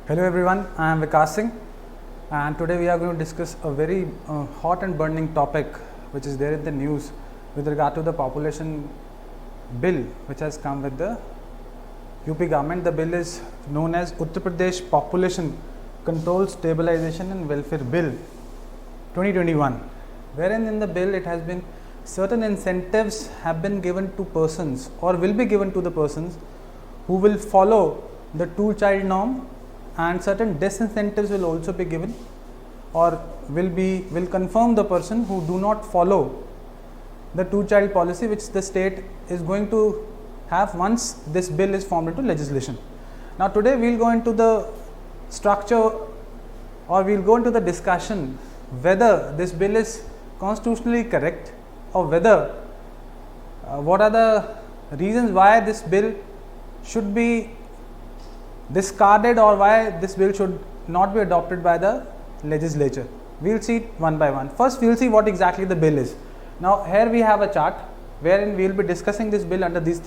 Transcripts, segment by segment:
Hello everyone, I am Vikas Singh and today we are going to discuss a very hot and burning topic which is there in the news with regard to the population bill which has come with the UP government. The bill is known as Uttar Pradesh Population Control Stabilization and Welfare Bill 2021, wherein in the bill it has been certain incentives have been given to persons or will be given to the persons who will follow the two-child norm, and certain disincentives will also be given or will confirm the person who do not follow the two-child policy which the state is going to have once this bill is formed into legislation. Now today we will go into the structure or we will go into the discussion whether this bill is constitutionally correct or whether what are the reasons why this bill should be discarded or why this bill should not be adopted by the legislature. We will see it one by one. First we will see what exactly the bill is. Now here we have a chart wherein we will be discussing this bill under these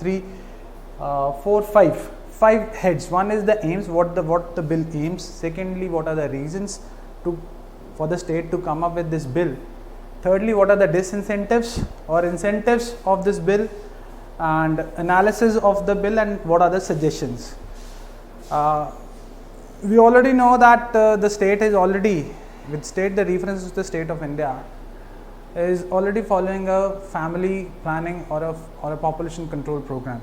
five heads. One is the aims, what the bill aims. Secondly, what are the reasons for the state to come up with this bill. Thirdly, what are the disincentives or incentives of this bill, and analysis of the bill, and what are the suggestions. We already know that the state is already, with state the reference to the state of India, is already following a family planning or a population control program.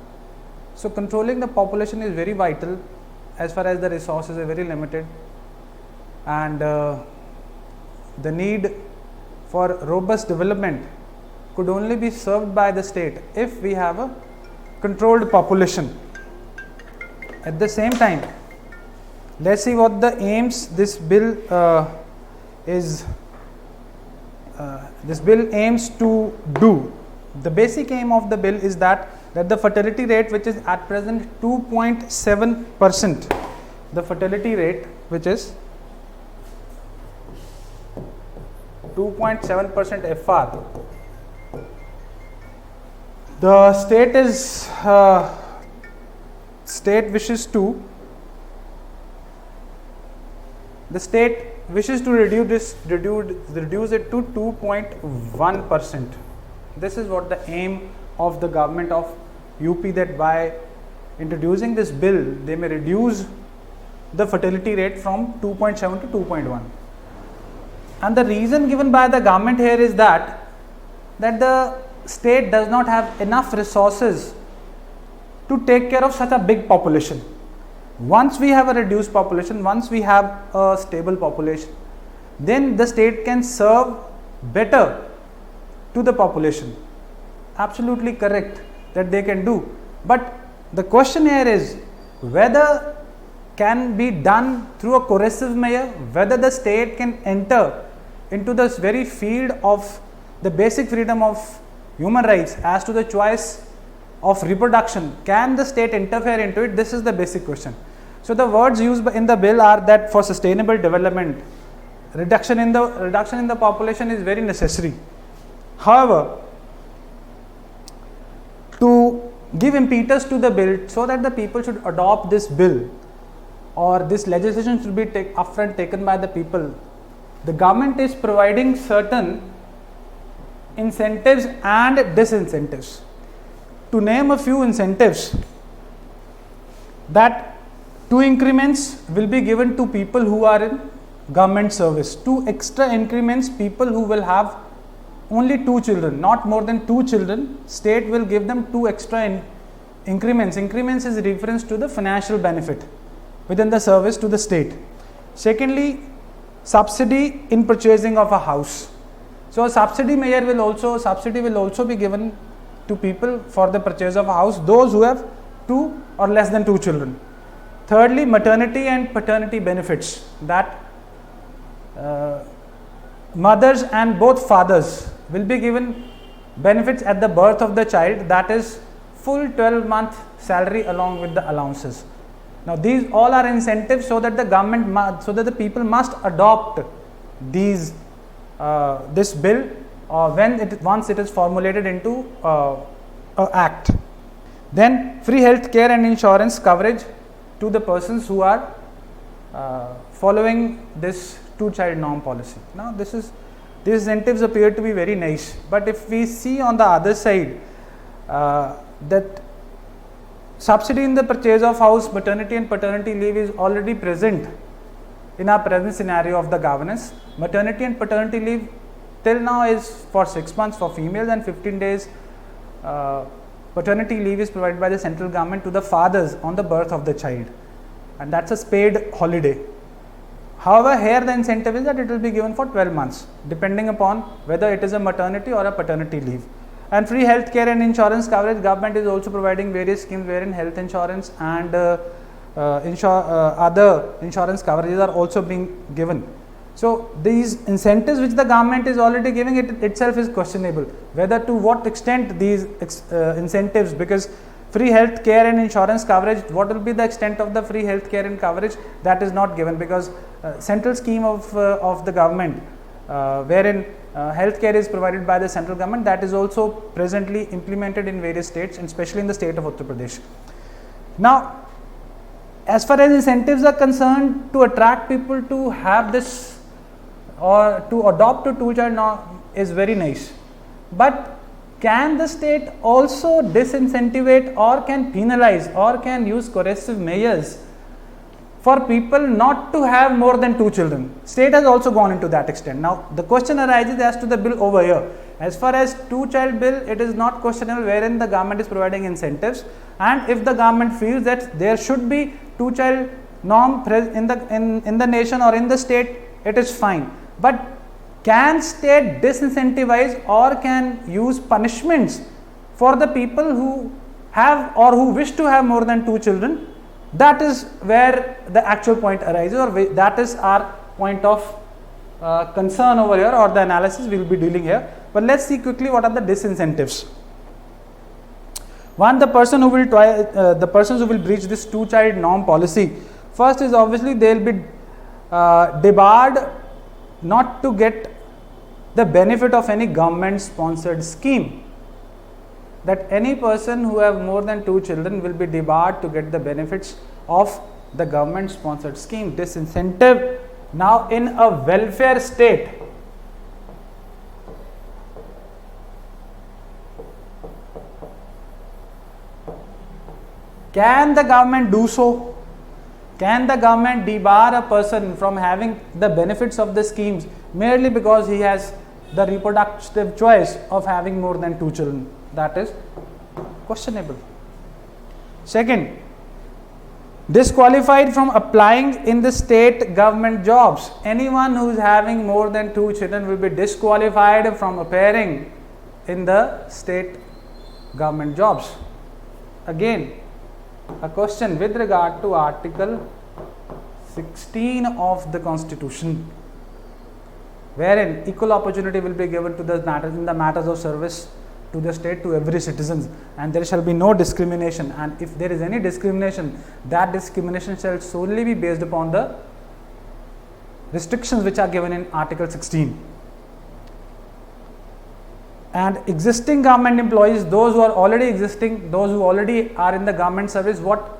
So controlling the population is very vital as far as the resources are very limited, and the need for robust development could only be served by the state if we have a controlled population. At the same time, let's see what the aims this bill aims to do. The basic aim of the bill is that the fertility rate, which is at present 2.7%, the fertility rate which is 2.7% FR, the state wishes to reduce it to 2.1%. This is what the aim of the government of UP, that by introducing this bill they may reduce the fertility rate from 2.7 to 2.1. And the reason given by the government here is that the state does not have enough resources to take care of such a big population. Once we have a reduced population, once we have a stable population, then the state can serve better to the population. Absolutely correct that they can do. But the question here is whether can be done through a coercive measure, whether the state can enter into this very field of the basic freedom of human rights as to the choice of reproduction. Can the state interfere into it? This is the basic question. So the words used in the bill are that for sustainable development, reduction in the population is very necessary. However, to give impetus to the bill so that the people should adopt this bill or this legislation should be upfront taken by the people, the government is providing certain incentives and disincentives. To name a few incentives, that 2 increments will be given to people who are in government service, 2 extra increments people who will have only 2 children, not more than 2 children, state will give them 2 extra increments. Increments is reference to the financial benefit within the service to the state. Secondly, subsidy in purchasing of a house. So a subsidy will also be given to people for the purchase of a house, those who have 2 or less than 2 children. Thirdly, maternity and paternity benefits, that mothers and both fathers will be given benefits at the birth of the child, that is full 12-month salary along with the allowances. Now these all are incentives so that the people must adopt this bill once it is formulated into an act. Then free health care and insurance coverage to the persons who are following this two-child norm policy. Now, these incentives appear to be very nice, but if we see on the other side that subsidy in the purchase of house, maternity and paternity leave is already present in our present scenario of the governance. Maternity and paternity leave till now is for 6 months for females and 15 days paternity leave is provided by the central government to the fathers on the birth of the child, and that's a paid holiday. However, here the incentive is that it will be given for 12 months depending upon whether it is a maternity or a paternity leave. And free health care and insurance coverage, government is also providing various schemes wherein health insurance and other insurance coverages are also being given. So, these incentives which the government is already giving, it itself is questionable whether to what extent these incentives, because free health care and insurance coverage, what will be the extent of the free health care and coverage, that is not given, because central scheme of the government wherein health care is provided by the central government, that is also presently implemented in various states and especially in the state of Uttar Pradesh. Now, as far as incentives are concerned, to attract people to have this or to adopt a two-child norm is very nice, but can the state also disincentivate or can penalize or can use coercive measures for people not to have more than 2 children? State has also gone into that extent. Now, the question arises as to the bill over here. As far as two-child bill, it is not questionable wherein the government is providing incentives, and if the government feels that there should be two-child norm in the nation or in the state, it is fine. But can state disincentivize or can use punishments for the people who have or who wish to have more than 2 children? That is where the actual point arises, or that is our point of concern over here, or the analysis we will be dealing here. But let us see quickly what are the disincentives. One, the persons who will breach this two-child norm policy, first is obviously they will be debarred not to get the benefit of any government sponsored scheme. That any person who have more than 2 children will be debarred to get the benefits of the government sponsored scheme. Disincentive. Now, in a welfare state, can the government do so? Can the government debar a person from having the benefits of the schemes merely because he has the reproductive choice of having more than 2 children? That is questionable. Second, disqualified from applying in the state government jobs. Anyone who is having more than 2 children will be disqualified from appearing in the state government jobs. Again, a question with regard to Article 16 of the Constitution, wherein equal opportunity will be given to the matters of service to the state, to every citizen, and there shall be no discrimination, and if there is any discrimination, that discrimination shall solely be based upon the restrictions which are given in Article 16. And existing government employees, those who are already existing, those who already are in the government service, what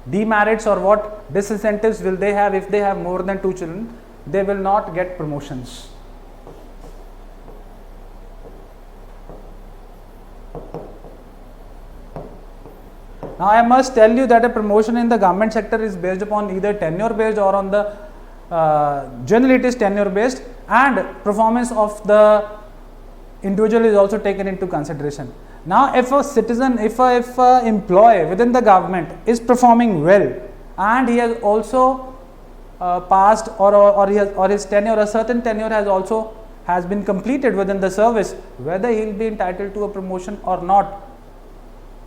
demerits or what disincentives will they have if they have more than 2 children? They will not get promotions. Now, I must tell you that a promotion in the government sector is based upon either tenure based or on the generally it is tenure based, and performance of the individual is also taken into consideration. Now, if a citizen, if a employee within the government is performing well and he has also passed or his tenure, a certain tenure has been completed within the service, whether he will be entitled to a promotion or not,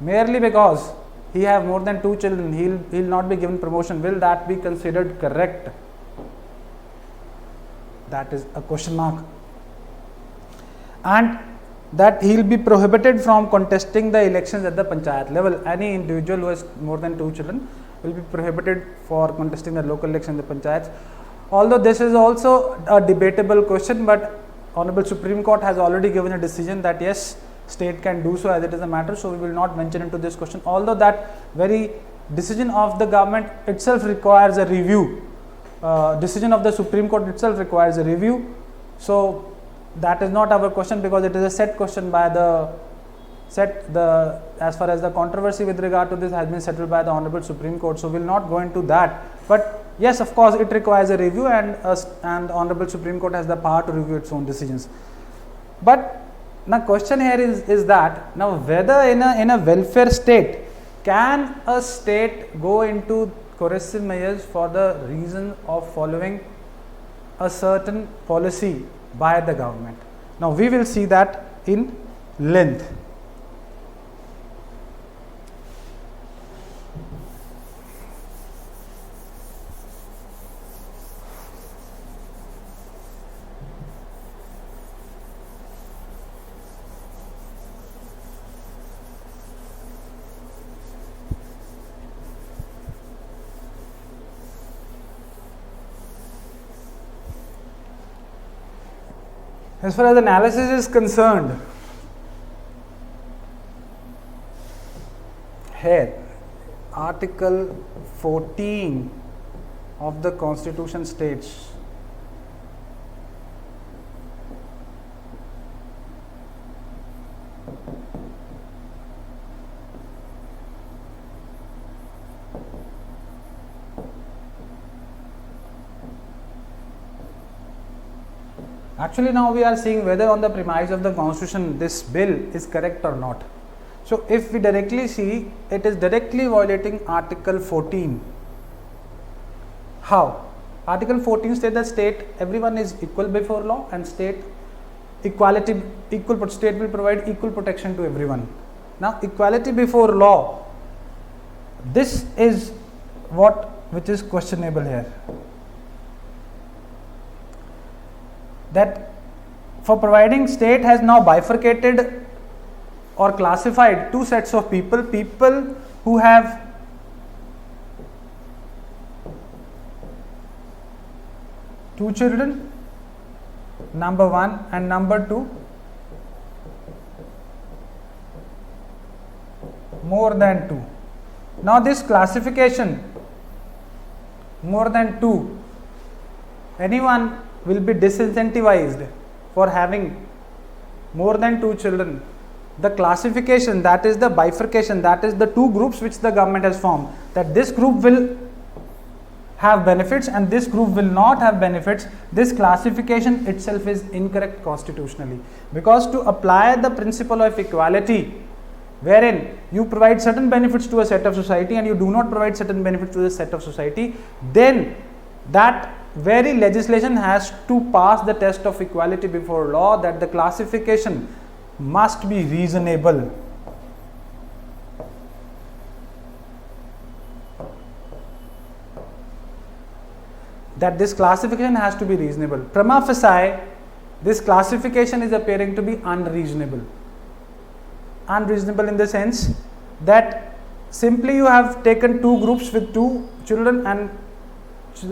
merely because he have more than 2 children, he will not be given promotion. Will that be considered correct? That is a question mark. And that he will be prohibited from contesting the elections at the panchayat level. Any individual who has more than 2 children will be prohibited for contesting the local election in the panchayats. Although this is also a debatable question, but Honorable Supreme Court has already given a decision that yes, state can do so as it is a matter, so we will not venture into this question. Although that very decision of the government itself requires a review decision of the Supreme Court itself requires a review. So that is not our question, because it is a set question by the as far as the controversy with regard to this has been settled by the Honorable Supreme Court. So we will not go into that. But yes, of course, it requires a review, and the Honorable Supreme Court has the power to review its own decisions. But now question here is that now whether in a welfare state, can a state go into coercive measures for the reason of following a certain policy by the government? Now we will see that in length. As far as analysis is concerned, here Article 14 of the Constitution states actually now we are seeing whether on the premise of the Constitution this bill is correct or not. So if we directly see, it is directly violating Article 14. How? Article 14 states that state everyone is equal before law, and state state will provide equal protection to everyone. Now equality before law, this is which is questionable here. That for providing, state has now bifurcated or classified two sets of people who have two children, number one, and number two, more than two. Now this classification, more than two, anyone will be disincentivized for having more than two children. The classification, that is the bifurcation, that is the two groups which the government has formed, that this group will have benefits and this group will not have benefits. This classification itself is incorrect constitutionally, because to apply the principle of equality, wherein you provide certain benefits to a set of society and you do not provide certain benefits to the set of society, then that very legislation has to pass the test of equality before law, that the classification must be reasonable. That this classification has to be reasonable. Prima facie, this classification is appearing to be unreasonable. Unreasonable in the sense that simply you have taken two groups with two children and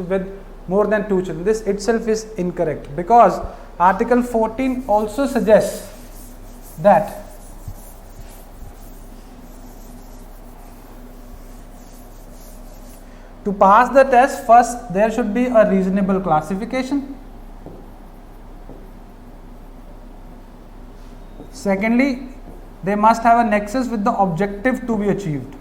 with more than two children. This itself is incorrect, because Article 14 also suggests that to pass the test, first there should be a reasonable classification. Secondly, they must have a nexus with the objective to be achieved.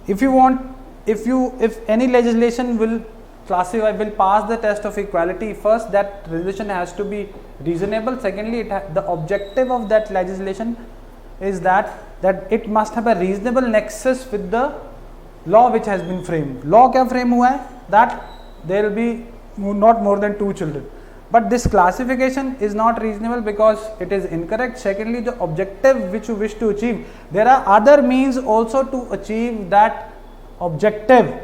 If any legislation will pass the test of equality, first that legislation has to be reasonable. Secondly, the objective of that legislation is that it must have a reasonable nexus with the law which has been framed. Law क्या frame हुआ है? That there will be not more than two children. But this classification is not reasonable because it is incorrect. Secondly, the objective which you wish to achieve, there are other means also to achieve that objective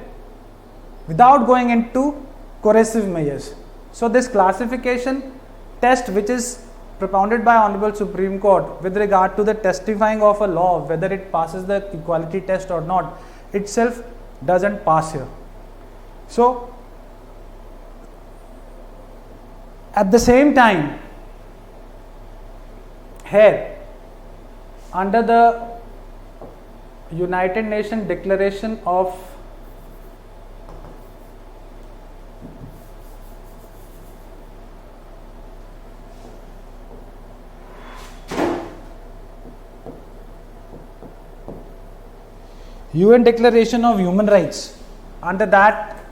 without going into coercive measures. So this classification test which is propounded by Honorable Supreme Court with regard to the testifying of a law, whether it passes the equality test or not, itself doesn't pass here. So at the same time, here under the United Nations Declaration of UN Declaration of Human Rights, under that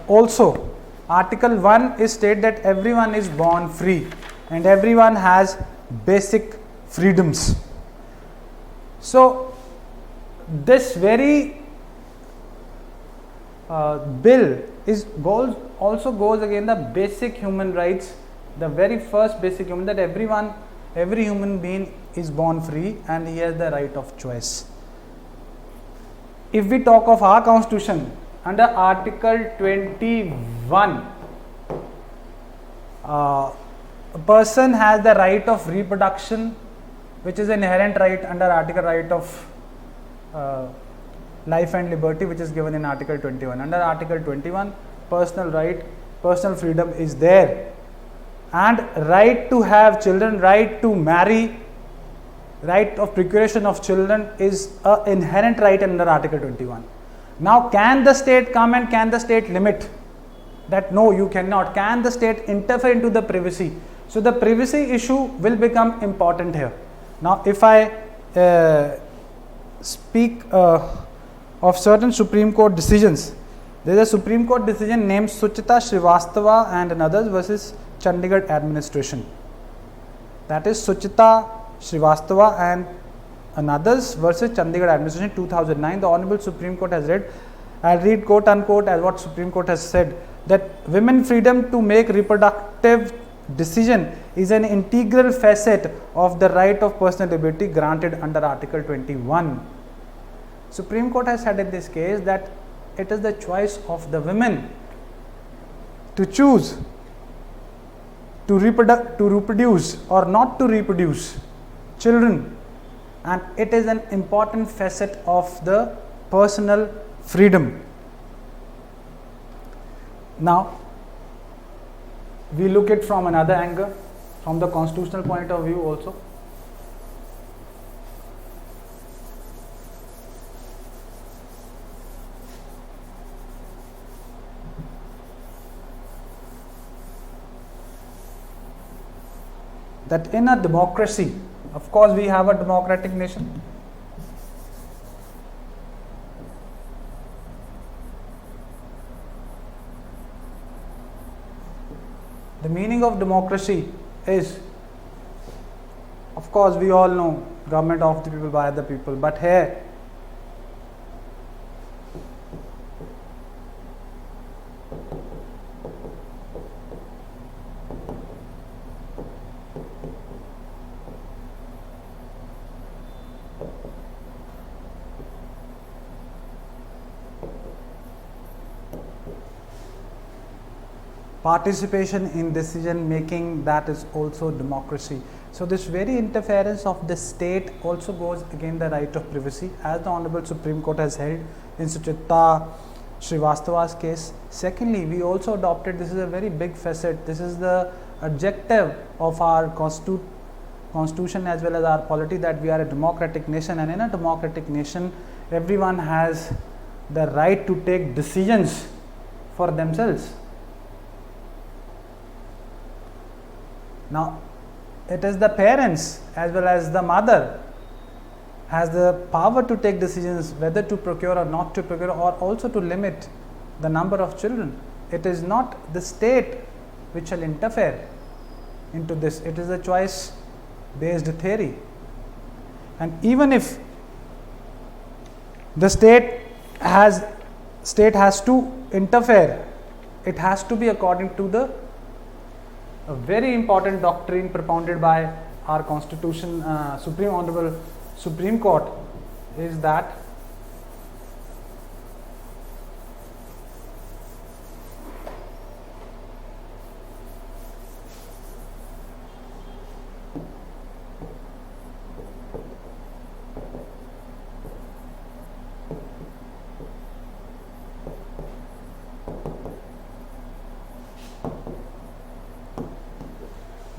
also Article 1 is stated that everyone is born free and everyone has basic freedoms. So this very bill also goes against the basic human rights, the very first basic human, that every human being is born free and he has the right of choice. If we talk of our constitution, under Article 21, a person has the right of reproduction, which is an inherent right under Article right of life and liberty, which is given in Article 21. Under Article 21, personal freedom is there, and right to have children, right to marry, right of procuration of children is an inherent right under Article 21. Now, can the state come and can the state limit that? No, you cannot. Can the state interfere into the privacy? So the privacy issue will become important here. Now, if I speak of certain Supreme Court decisions, there is a Supreme Court decision named Suchita Srivastava and others versus Chandigarh administration. That is Suchita Srivastava and others versus Chandigarh administration, 2009. The Honorable Supreme Court has read, I'll read quote unquote as what Supreme Court has said, that women freedom to make reproductive decision is an integral facet of the right of personal liberty granted under Article 21. Supreme Court has said in this case that it is the choice of the women to choose to reproduce or not to reproduce children, and it is an important facet of the personal freedom. Now, we look at from another angle, from the constitutional point of view also. That in a democracy, of course we have a democratic nation. The meaning of democracy is, of course we all know, government of the people, by the people, but here participation in decision making, that is also democracy. So this very interference of the state also goes against the right of privacy, as the Honorable Supreme Court has held in Suchita Srivastava's case. Secondly, we also adopted, this is a very big facet, this is the objective of our constitution as well as our polity, that we are a democratic nation, and in a democratic nation everyone has the right to take decisions for themselves. Now, it is the parents as well as the mother has the power to take decisions whether to procure or not to procure, or also to limit the number of children. It is not the state which shall interfere into this. It is a choice based theory. And even if the state has to interfere, it has to be according to a very important doctrine propounded by our constitution, Honorable Supreme Court, is that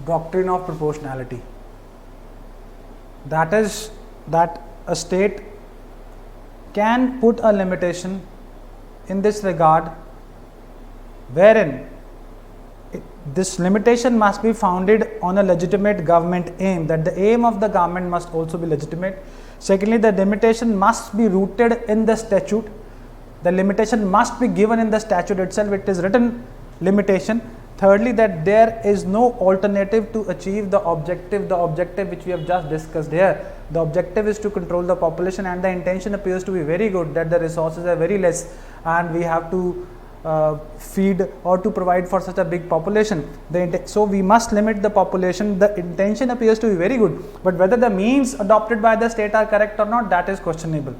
doctrine of proportionality. That is that a state can put a limitation in this regard, wherein this limitation must be founded on a legitimate government aim, that the aim of the government must also be legitimate. Secondly, the limitation must be rooted in the statute. The limitation must be given in the statute itself. It is written limitation. Thirdly, that there is no alternative to achieve the objective which we have just discussed here. The objective is to control the population, and the intention appears to be very good, that the resources are very less and we have to feed or to provide for such a big population. So we must limit the population. The intention appears to be very good, but whether the means adopted by the state are correct or not, that is questionable.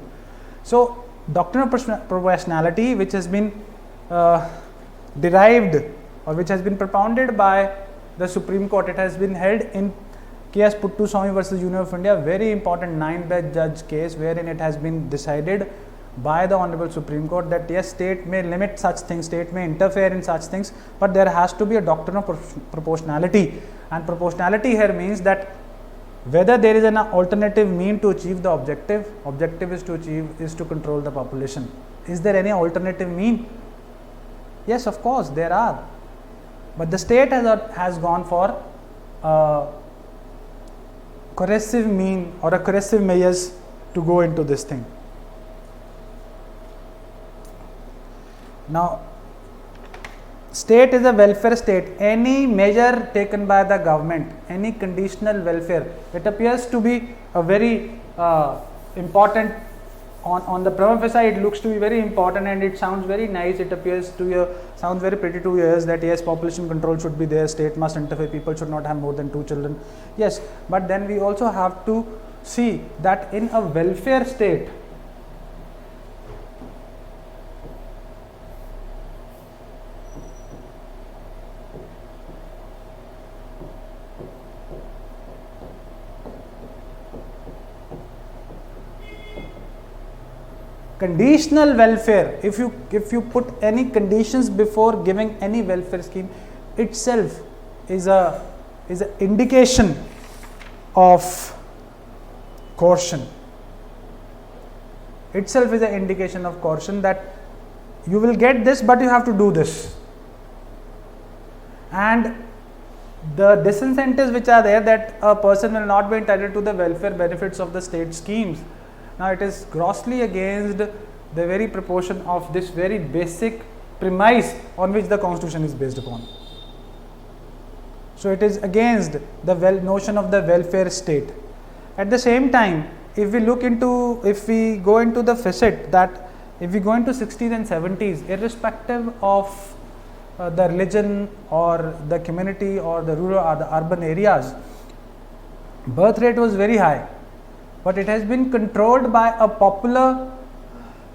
So doctrine of proportionality, which has been derived or which has been propounded by the Supreme Court, it has been held in K.S. Puttaswamy versus Union of India, very important 9-bench judge case, wherein it has been decided by the Honorable Supreme Court that yes, state may limit such things, state may interfere in such things, but there has to be a doctrine of proportionality. And proportionality here means that whether there is an alternative mean to achieve the objective is to control the population. Is there any alternative mean? Yes, of course there are, but the state has gone for coercive mean or a coercive measures to go into this thing. Now, state is a welfare state. Any measure taken by the government, any conditional welfare, it appears to be a very important, on the prima facie it looks to be very important and it sounds very nice. It appears to sounds very pretty to ears that yes, population control should be there, state must interfere, people should not have more than 2 children. Yes, but then we also have to see that in a welfare state, conditional welfare, if you put any conditions before giving any welfare scheme, itself is a indication of coercion. Itself is an indication of coercion, that you will get this but you have to do this. And the disincentives which are there, that a person will not be entitled to the welfare benefits of the state schemes. Now it is grossly against the very proportion of this very basic premise on which the constitution is based upon. So it is against the notion of the welfare state. At the same time, if we go into the facet that if we go into 60s and 70s, irrespective of the religion or the community or the rural or the urban areas, birth rate was very high. But it has been controlled by a popular,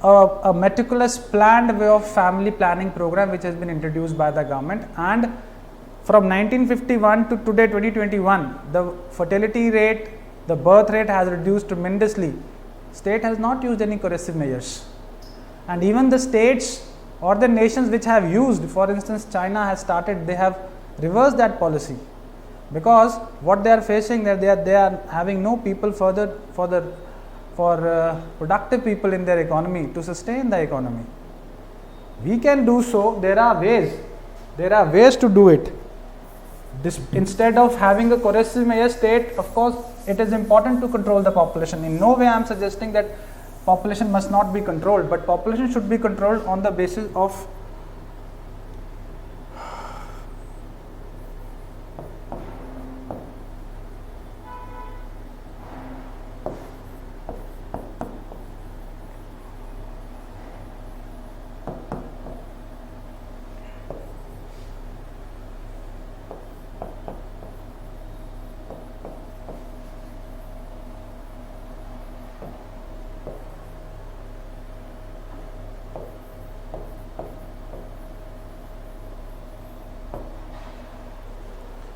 a meticulous planned way of family planning program which has been introduced by the government. And from 1951 to today 2021, the fertility rate, the birth rate has reduced tremendously. State has not used any coercive measures. And even the states or the nations which have used, for instance China has started, they have reversed that policy. Because what they are facing, that they are having no people for productive people in their economy to sustain the economy. We can do so. There are ways to do it. Instead of having a coercive measure state, of course, it is important to control the population. In no way I am suggesting that population must not be controlled, but population should be controlled on the basis of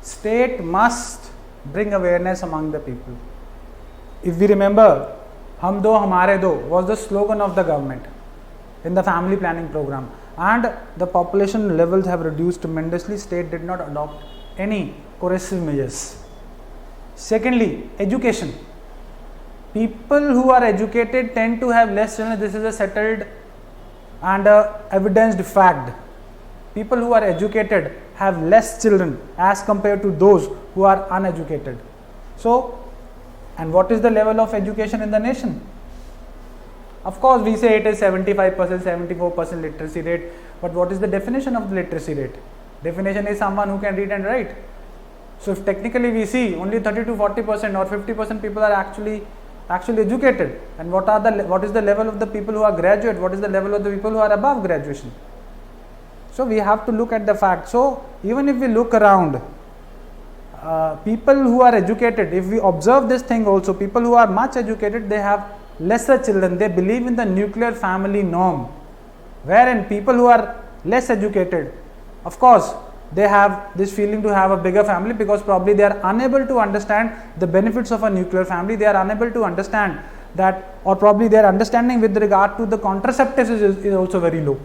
state must bring awareness among the people. If we remember, Hum Do Hamare Do was the slogan of the government in the family planning program, and the population levels have reduced tremendously. State did not adopt any coercive measures. Secondly, education. People who are educated tend to have less children. This is a settled and evidenced fact. People who are educated have less children as compared to those who are uneducated. So And what is the level of education in the nation? Of course, we say it is 75%, 74% literacy rate, but what is the definition of the literacy rate? Definition is someone who can read and write. So if technically we see only 30 to 40% or 50% people are actually educated, and what is the level of the people who are graduate, what is the level of the people who are above graduation? So we have to look at the fact. So even if we look around, people who are educated, if we observe this thing also, people who are much educated, they have lesser children. They believe in the nuclear family norm, wherein people who are less educated, of course, they have this feeling to have a bigger family, because probably they are unable to understand the benefits of a nuclear family. They are unable to understand that, or probably their understanding with regard to the contraceptives is also very low.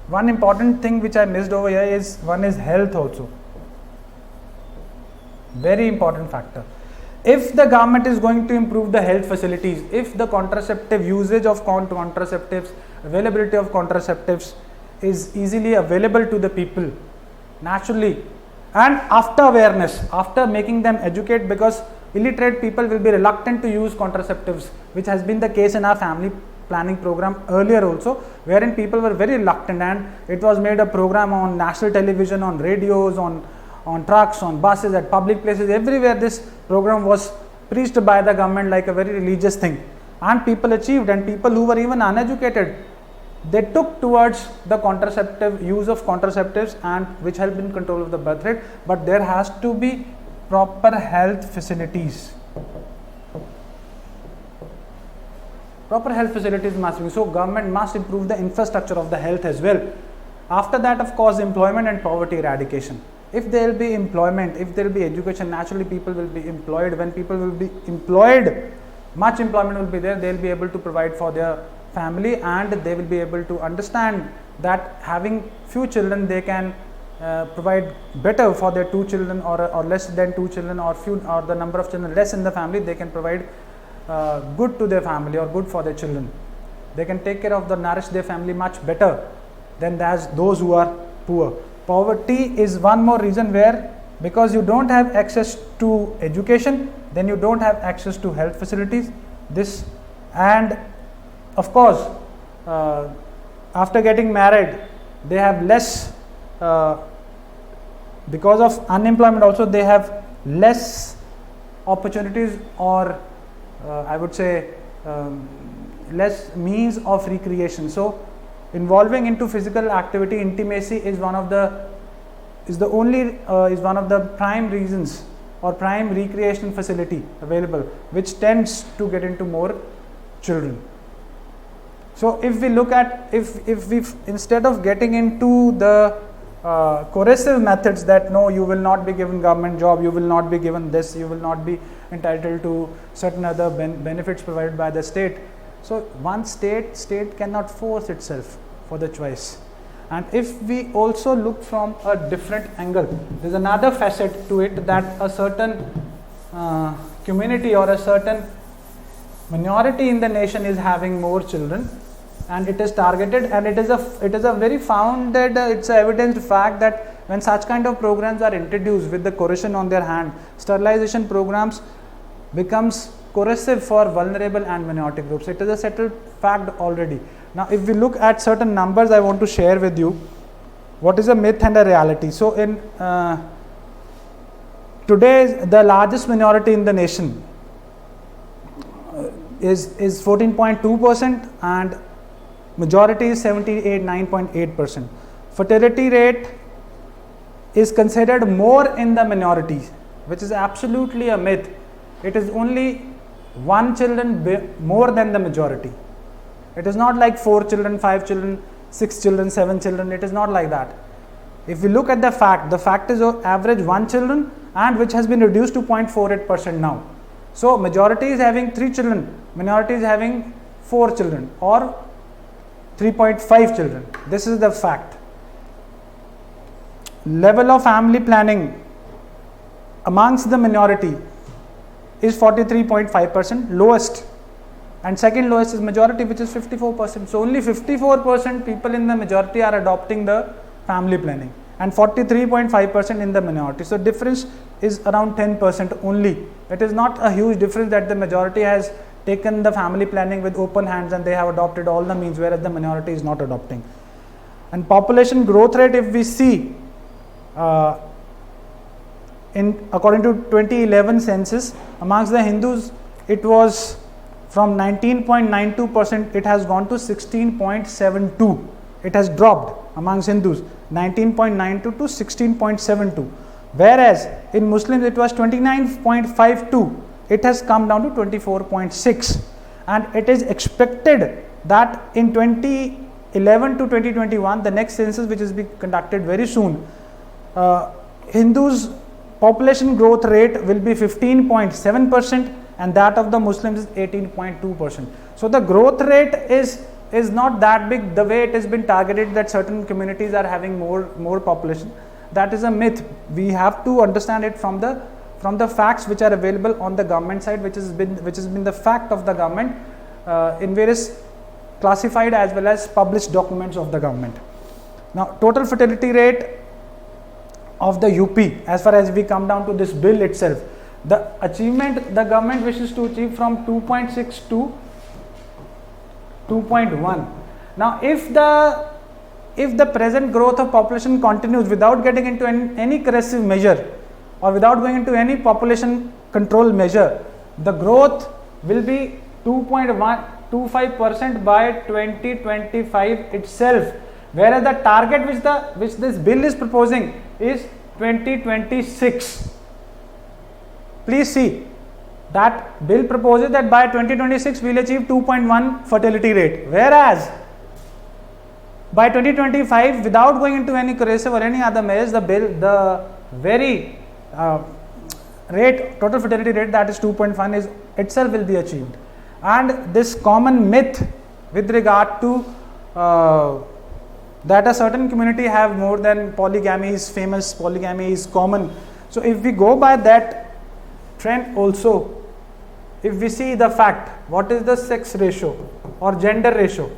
One important thing which I missed over here is health also. Very important factor. If the government is going to improve the health facilities, if the contraceptive usage of contraceptives, availability of contraceptives is easily available to the people naturally, and after awareness, after making them educate, because illiterate people will be reluctant to use contraceptives, which has been the case in our family planning program earlier also, wherein people were very reluctant, and it was made a program on national television, on radios, on trucks, on buses, at public places, everywhere this program was preached by the government like a very religious thing, and people achieved. And people who were even uneducated, they took towards the use of contraceptives, and which helped in control of the birth rate. But there has to be proper health facilities. Proper health facilities must be. So government must improve the infrastructure of the health as well. After that, of course, employment and poverty eradication. If there will be employment, if there will be education, naturally people will be employed. When people will be employed, much employment will be there. They will be able to provide for their family, and they will be able to understand that having few children, they can provide better for their 2 children, or less than 2 children, or the number of children less in the family. They can provide good to their family, or good for their children. They can take care of nourish their family much better than those who are poor. Poverty is one more reason, where because you don't have access to education, then you don't have access to health facilities. And of course, after getting married, they have less, because of unemployment also, they have less opportunities, or I would say less means of recreation. So involving into physical activity, intimacy is one of the prime reasons, or prime recreation facility available, which tends to get into more children. So if we look at, if we instead of getting into the coercive methods, that no, you will not be given government job, you will not be given this, you will not be entitled to certain other benefits provided by the state. So one state cannot force itself for the choice. And if we also look from a different angle, there is another facet to it, that a certain community or a certain minority in the nation is having more children, and it is targeted, and it is a very founded, it's an evidenced fact that when such kind of programs are introduced with the coercion on their hand, sterilization programs becomes coercive for vulnerable and minority groups. It is a settled fact already. Now if we look at certain numbers, I want to share with you what is a myth and a reality. So in today, the largest minority in the nation is 14.2%, and majority is 9.8%. Fertility rate is considered more in the minorities, which is absolutely a myth. It is only 1 children more than the majority. It is not like 4 children, 5 children, 6 children, 7 children. It is not like that. If we look at the fact is average 1 children, and which has been reduced to 0.48% now. So majority is having 3 children, minority is having 4 children, or 3.5 children. This is the fact. Level of family planning amongst the minority is 43.5%, lowest, and second lowest is majority, which is 54%. So only 54% people in the majority are adopting the family planning, and 43.5% in the minority. So difference is around 10% only. It is not a huge difference that the majority has taken the family planning with open hands and they have adopted all the means, whereas the minority is not adopting. And population growth rate, if we see, according to 2011 census, amongst the Hindus, it was from 19.92%, it has gone to 16.72. It has dropped amongst Hindus, 19.92 to 16.72. Whereas in Muslims, it was 29.52. It has come down to 24.6. And it is expected that in 2011 to 2021, the next census, which is being conducted very soon, Hindus' population growth rate will be 15.7%, and that of the Muslims is 18.2%. So the growth rate is not that big the way it has been targeted, that certain communities are having more population. That is a myth. We have to understand it from the facts which are available on the government side, which has been the fact of the government in various classified as well as published documents of the government. Now, total fertility rate of the UP, as far as we come down to this bill itself, the achievement the government wishes to achieve from 2.6 to 2.1. Now, if the present growth of population continues without getting into any corrective measure or without going into any population control measure, the growth will be 2.125% by 2025 itself, whereas the target which this bill is proposing is 2026. Please see, that bill proposes that by 2026 we will achieve 2.1 fertility rate, whereas by 2025, without going into any corrective or any other measures, the very total fertility rate, that is 2.1, is itself will be achieved. And this common myth with regard to that a certain community have more than polygamy is famous, polygamy is common. So if we go by that trend also, if we see the fact, what is the sex ratio or gender ratio?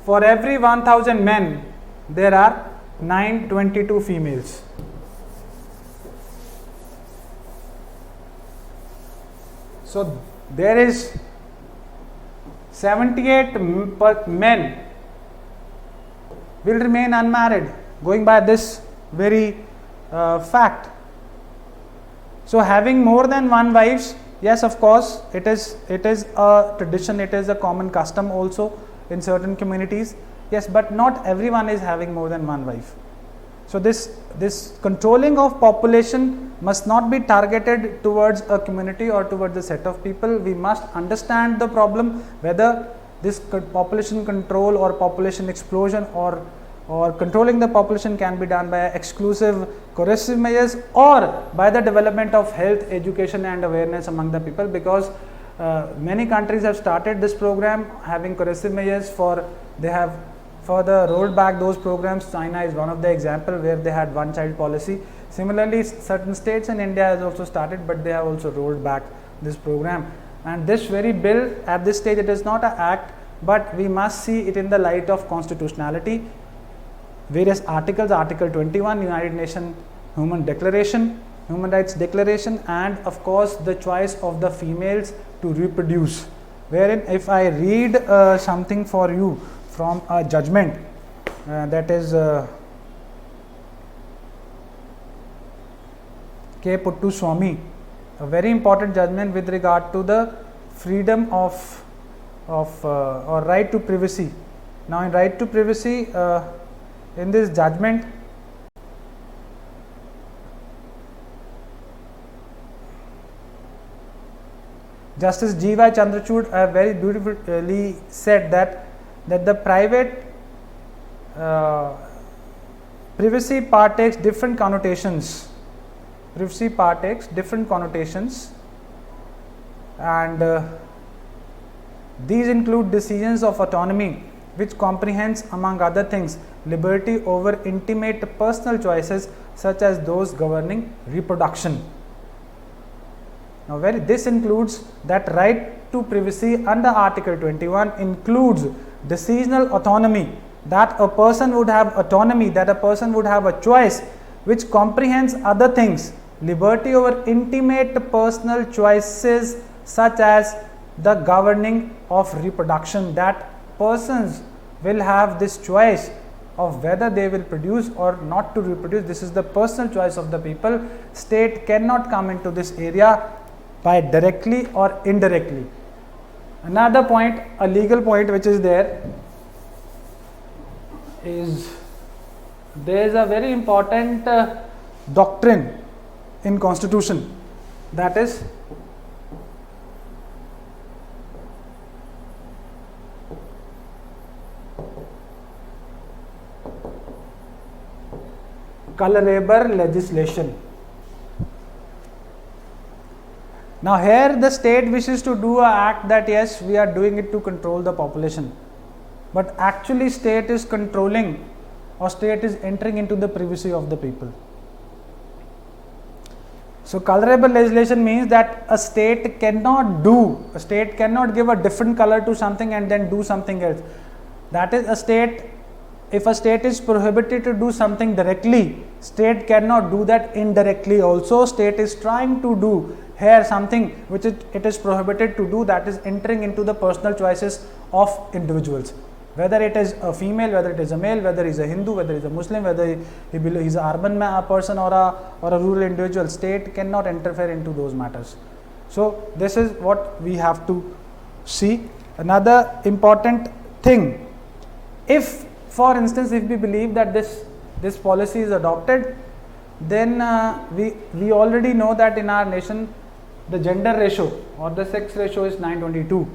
For every 1000 men, there are 922 females. So there is 78 men will remain unmarried, going by this very fact. So having more than one wives, yes, of course, it is a tradition, it is a common custom also in certain communities, yes, but not everyone is having more than one wife. So this controlling of population must not be targeted towards a community or towards a set of people. We must understand the problem, whether this population control or population explosion or controlling the population can be done by exclusive corrective measures or by the development of health, education and awareness among the people, because many countries have started this program having corrective measures they have further rolled back those programs. China is one of the example where they had one child policy. Similarly, certain states in India has also started, but they have also rolled back this program. And this very bill, at this stage, it is not an act, but we must see it in the light of constitutionality. Various articles, Article 21, United Nations Human Rights Declaration, and of course the choice of the females to reproduce, wherein if I read something for you from a judgment, that is K. Puttaswamy, a very important judgment with regard to the freedom of or right to privacy. Now in right to privacy, in this judgment, Justice G.Y. Chandrachud very beautifully said that the private privacy partakes different connotations. Privacy partakes different connotations, and these include decisions of autonomy, which comprehends, among other things, liberty over intimate personal choices such as those governing reproduction. Now, this includes that right to privacy under Article 21 includes decisional autonomy, that a person would have autonomy, that a person would have a choice which comprehends other things, liberty over intimate personal choices such as the governing of reproduction, that persons will have this choice of whether they will produce or not to reproduce. This is the personal choice of the people. State cannot come into this area by directly or indirectly. Another point, a legal point which is there is, there is a very important doctrine in constitution, that is Cullereber legislation. Now here the state wishes to do an act that yes, we are doing it to control the population, but actually state is controlling, or state is entering into the privacy of the people. So Cullereber legislation means that a state cannot give a different color to something and then do something else. That is, a state, if a state is prohibited to do something directly, state cannot do that indirectly also. State is trying to do here something which it is prohibited to do, that is entering into the personal choices of individuals, whether it is a female, whether it is a male, whether he is a Hindu, whether he is a Muslim, whether he is an urban person or a rural individual. State cannot interfere into those matters. So this is what we have to see. Another important thing, if for instance if we believe that this policy is adopted, then we already know that in our nation the gender ratio or the sex ratio is 9:22.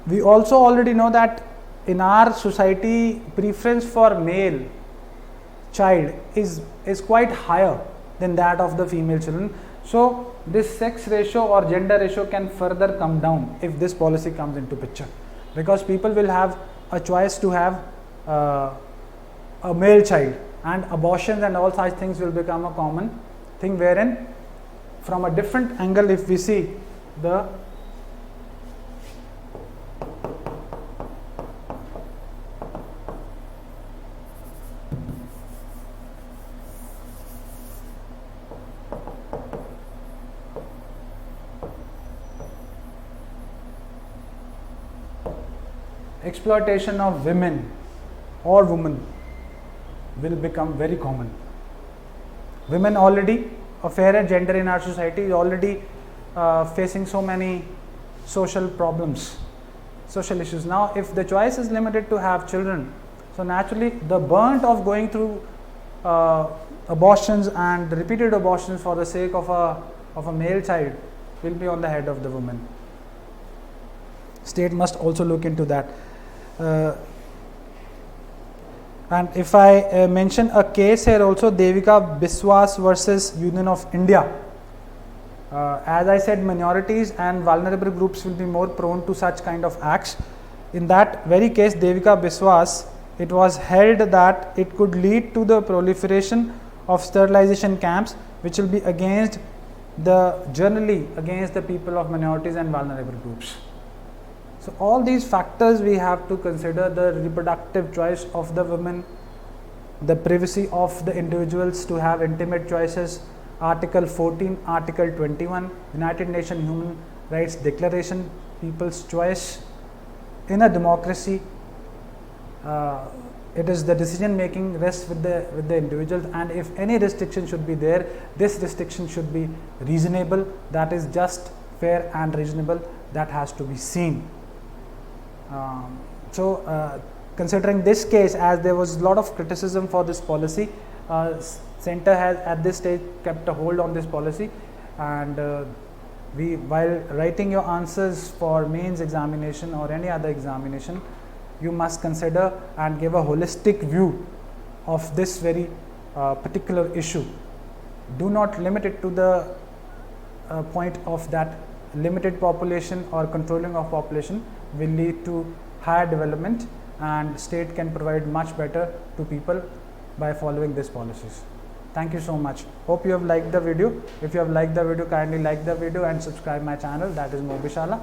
We also already know that in our society preference for male child is quite higher than that of the female children. So this sex ratio or gender ratio can further come down if this policy comes into picture, because people will have a choice to have a male child, and abortions and all such things will become a common thing, wherein from a different angle if we see the exploitation of women or women will become very common. Women already, a fairer gender in our society, is already facing so many social problems, social issues. Now if the choice is limited to have children, so naturally the burnt of going through abortions and repeated abortions for the sake of a male child will be on the head of the woman. State must also look into that. And if I mention a case here also, Devika Biswas versus Union of India. As I said, minorities and vulnerable groups will be more prone to such kind of acts. In that very case, Devika Biswas, it was held that it could lead to the proliferation of sterilization camps, which will be generally against the people of minorities and vulnerable groups. So all these factors we have to consider: the reproductive choice of the women, the privacy of the individuals to have intimate choices, Article 14, Article 21, United Nations Human Rights Declaration, people's choice. In a democracy, it is the decision making rests with the individuals, and if any restriction should be there, this restriction should be reasonable, that is just, fair and reasonable, that has to be seen. Considering this case, as there was a lot of criticism for this policy, Centre has at this stage kept a hold on this policy, and while writing your answers for mains examination or any other examination, you must consider and give a holistic view of this very particular issue. Do not limit it to the point of that limited population or controlling of population will lead to higher development, and state can provide much better to people by following these policies. Thank you so much. Hope you have liked the video. If you have liked the video, kindly like the video and subscribe my channel, that is Mobishala,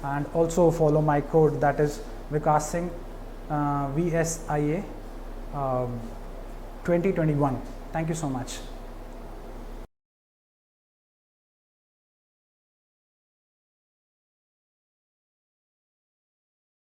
and also follow my code, that is Vikas Singh VSIA 2021. Thank you so much.